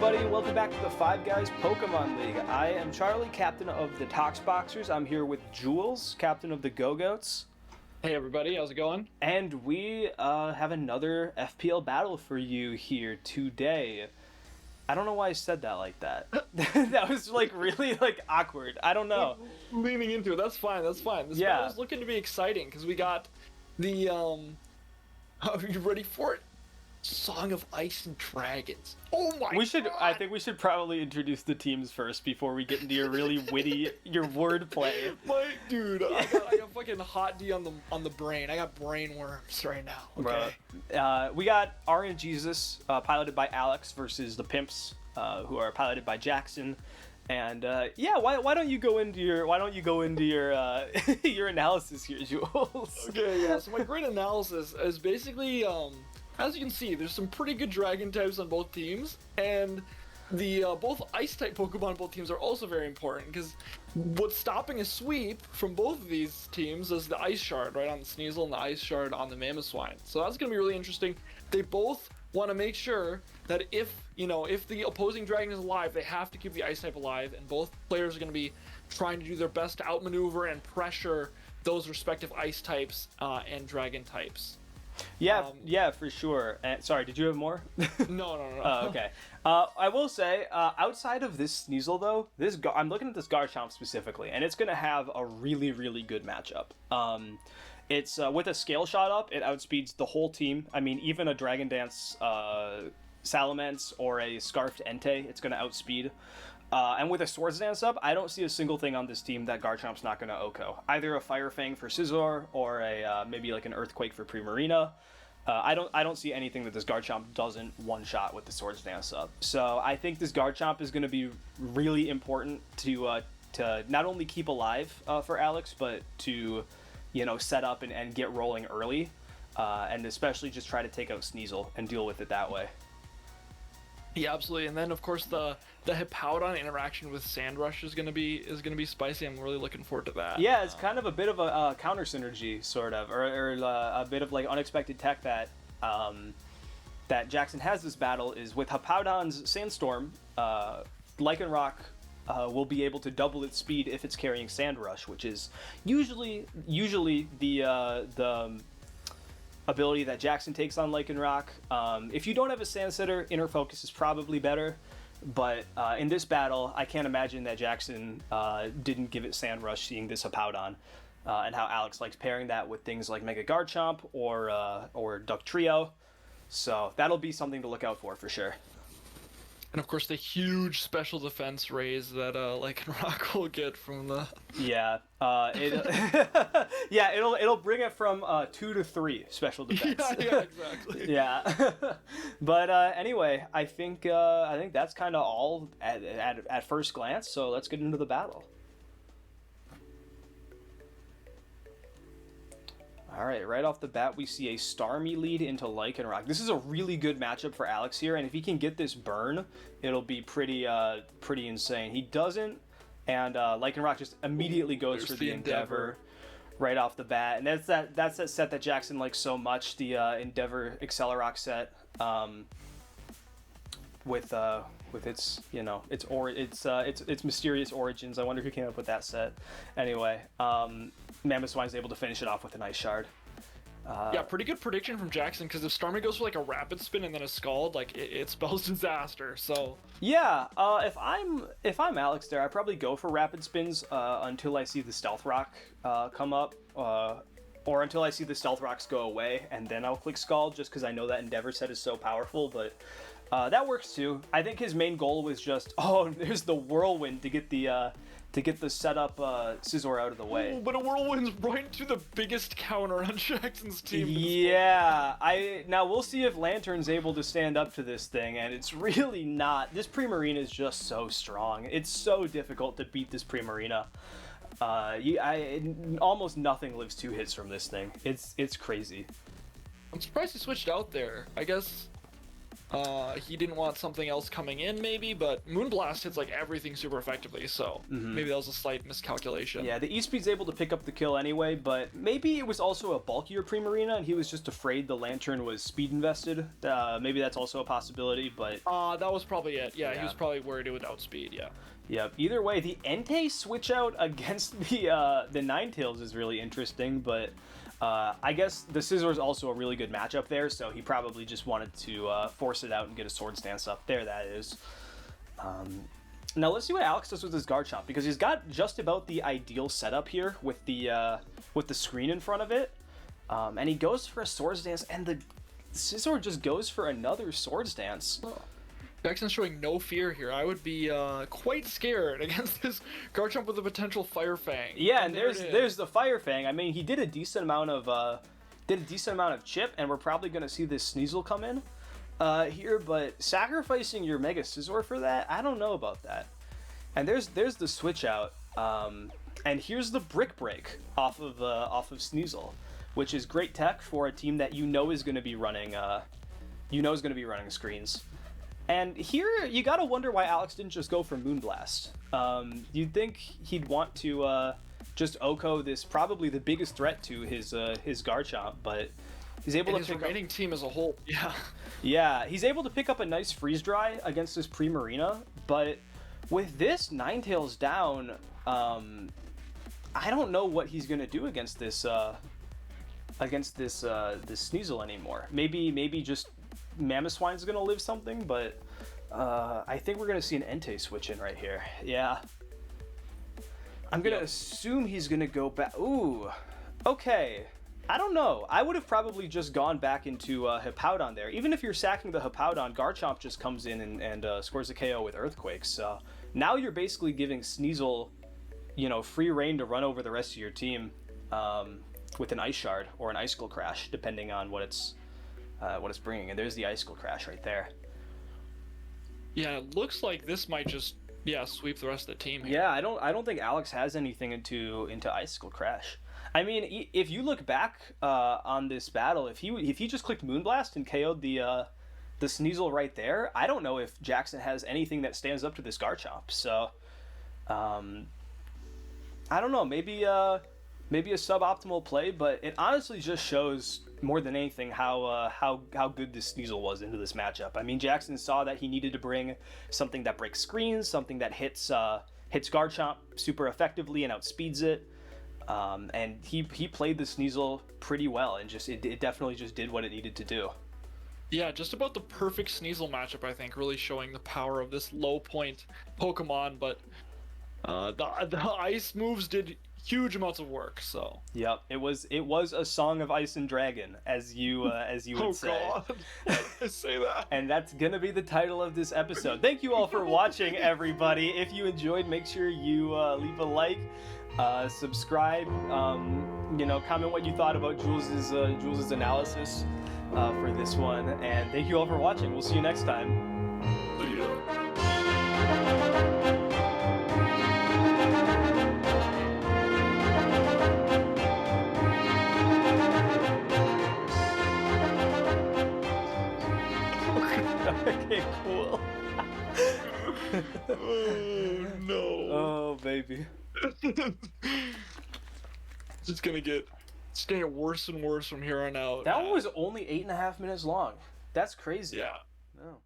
everybody, welcome back to the Five Guys Pokemon League. I am Charlie, captain of the Toxboxers. I'm here with Jules, captain of the Go-Goats. Hey everybody, how's it going? And we have another FPL battle for you here today. I don't know why I said that like that. That was like really like awkward. I don't know. Leaning into it, that's fine, that's fine. This battle's looking to be exciting because we got the, are you ready for it? Song of Ice and Dragons. Oh my God! I think we should probably introduce the teams first before we get into your really witty, your wordplay. Dude, I got fucking hot D on the brain. I got brain worms right now. Okay. We got RNGsus, piloted by Alex, versus the Pimps, who are piloted by Jackson. And why don't you go into your your analysis here, Jules? Okay, yeah. So my great analysis is basically as you can see, there's some pretty good dragon types on both teams, and the both ice type Pokemon on both teams are also very important because what's stopping a sweep from both of these teams is the Ice Shard right on the Sneasel and the Ice Shard on the Mamoswine. So that's going to be really interesting. They both want to make sure that if the opposing dragon is alive, they have to keep the ice type alive, and both players are going to be trying to do their best to outmaneuver and pressure those respective ice types and dragon types. Yeah, for sure. Sorry, did you have more? No. Okay. I will say, outside of this Sneasel, though, I'm looking at this Garchomp specifically, and it's going to have a really, really good matchup. It's with a Scale Shot up, it outspeeds the whole team. I mean, even a Dragon Dance Salamence or a Scarfed Entei, it's going to outspeed. And with a Swords Dance up, I don't see a single thing on this team that Garchomp's not going to OHKO. Either a Fire Fang for Scizor or a maybe like an Earthquake for Primarina. I don't see anything that this Garchomp doesn't one-shot with the Swords Dance up. So I think this Garchomp is going to be really important to not only keep alive for Alex, but to set up and get rolling early, and especially just try to take out Sneasel and deal with it that way. Yeah, absolutely. And then of course the Hippowdon interaction with Sandrush is gonna be spicy. I'm really looking forward to that. Yeah, it's kind of a bit of a counter synergy sort of, or a bit of like unexpected tech that that Jackson has this battle is with Hippowdon's Sandstorm. Lycanroc will be able to double its speed if it's carrying Sandrush, which is usually the ability that Jackson takes on Lycanroc. If you don't have a Sand Sitter, Inner Focus is probably better, but in this battle, I can't imagine that Jackson didn't give it Sandrush, seeing this Hippowdon, and how Alex likes pairing that with things like Mega Garchomp or Duck Trio. So that'll be something to look out for sure. And of course the huge special defense raise that Lycanroc will get from the it'll bring it from 2 to 3 special defense. Yeah, exactly. Yeah. But anyway, I think that's kind of all at first glance. So let's get into the battle. All right, right off the bat, we see a Starmie lead into Lycanroc. This is a really good matchup for Alex here, and if he can get this burn, it'll be pretty insane. He doesn't, and Lycanroc just immediately goes for the Endeavor right off the bat, and that's that set that Jackson likes so much, the Endeavor Accelerock set, with its its mysterious origins. I wonder who came up with that set. Anyway, Mamoswine's able to finish it off with an Ice Shard. Yeah, pretty good prediction from Jackson, because if Starmie goes for like a Rapid Spin and then a Scald, like it spells disaster. So yeah, if I'm Alex there, I probably go for Rapid Spins until I see the Stealth Rock come up, or until I see the Stealth Rocks go away, and then I'll click Scald, just because I know that Endeavor set is so powerful. But that works too. I think his main goal was just, there's the Whirlwind to get the setup Scizor out of the way. Ooh, but a Whirlwind's right into the biggest counter on Jackson's team. Yeah, now we'll see if Lantern's able to stand up to this thing, and it's really not. This Primarina is just so strong. It's so difficult to beat this Primarina. Almost nothing lives 2 hits from this thing. It's crazy. I'm surprised he switched out there. I guess He didn't want something else coming in, maybe, but Moonblast hits like everything super effectively, so maybe that was a slight miscalculation. Yeah, the E-Speed's able to pick up the kill anyway, but maybe it was also a bulkier Primarina, and he was just afraid the Lantern was speed invested. Maybe that's also a possibility, but... that was probably it. Yeah, he was probably worried it would outspeed, yeah. Yep. Either way, the Entei switch out against the Ninetales is really interesting, but I guess the Scizor is also a really good matchup there, so he probably just wanted to force it out and get a Swords Dance up. There, that is. Now let's see what Alex does with his Garchomp, because he's got just about the ideal setup here with the screen in front of it, and he goes for a Swords Dance, and the Scizor just goes for another Swords Dance. Oh. Jackson's showing no fear here. I would be quite scared against this Garchomp with a potential Fire Fang. Yeah, and there's the Fire Fang. I mean, he did a decent amount of chip, and we're probably going to see this Sneasel come in here. But sacrificing your Mega Scizor for that, I don't know about that. And there's the switch out, and here's the Brick Break off of Sneasel, which is great tech for a team that you know is going to be running screens. And here, you gotta wonder why Alex didn't just go for Moonblast. You'd think he'd want to just Oko this, probably the biggest threat to his Garchomp, but he's able to pick up... his remaining team as a whole, yeah. Yeah, he's able to pick up a nice Freeze Dry against this Primarina, but with this Ninetales down, I don't know what he's gonna do against this Sneasel anymore. Maybe just Mamoswine's gonna live something, but I think we're gonna see an Entei switch in right here. Yeah, I'm gonna assume he's gonna go back. Ooh, okay. I don't know. I would have probably just gone back into Hippowdon there. Even if you're sacking the Hippowdon, Garchomp just comes in and scores a KO with Earthquake. So now you're basically giving Sneasel, free reign to run over the rest of your team with an Ice Shard or an Icicle Crash, depending on what it's bringing. And there's the Icicle Crash right there. Yeah, it looks like this might just sweep the rest of the team here. Yeah, I don't think Alex has anything into Icicle Crash. I mean, if you look back on this battle, if he just clicked Moonblast and KO'd the Sneasel right there, I don't know if Jackson has anything that stands up to this Garchomp. So I don't know, maybe a suboptimal play, but it honestly just shows more than anything how good this Sneasel was into this matchup. I mean, Jackson saw that he needed to bring something that breaks screens, something that hits Garchomp super effectively and outspeeds it, and he played the Sneasel pretty well, and it definitely just did what it needed to do. Yeah, just about the perfect Sneasel matchup, I think, really showing the power of this low point Pokemon, but the ice moves did huge amounts of work. So yep, it was a song of ice and dragon, as you would say. Oh God, I say that. And that's gonna be the title of this episode. Thank you all for watching, everybody. If you enjoyed, make sure you leave a like, subscribe, comment what you thought about Jules's analysis for this one, and thank you all for watching. We'll see you next time. See ya. Okay, cool. Oh no. Oh baby. It's gonna get worse and worse from here on out. That one was only 8.5 minutes long. That's crazy. Yeah. Oh.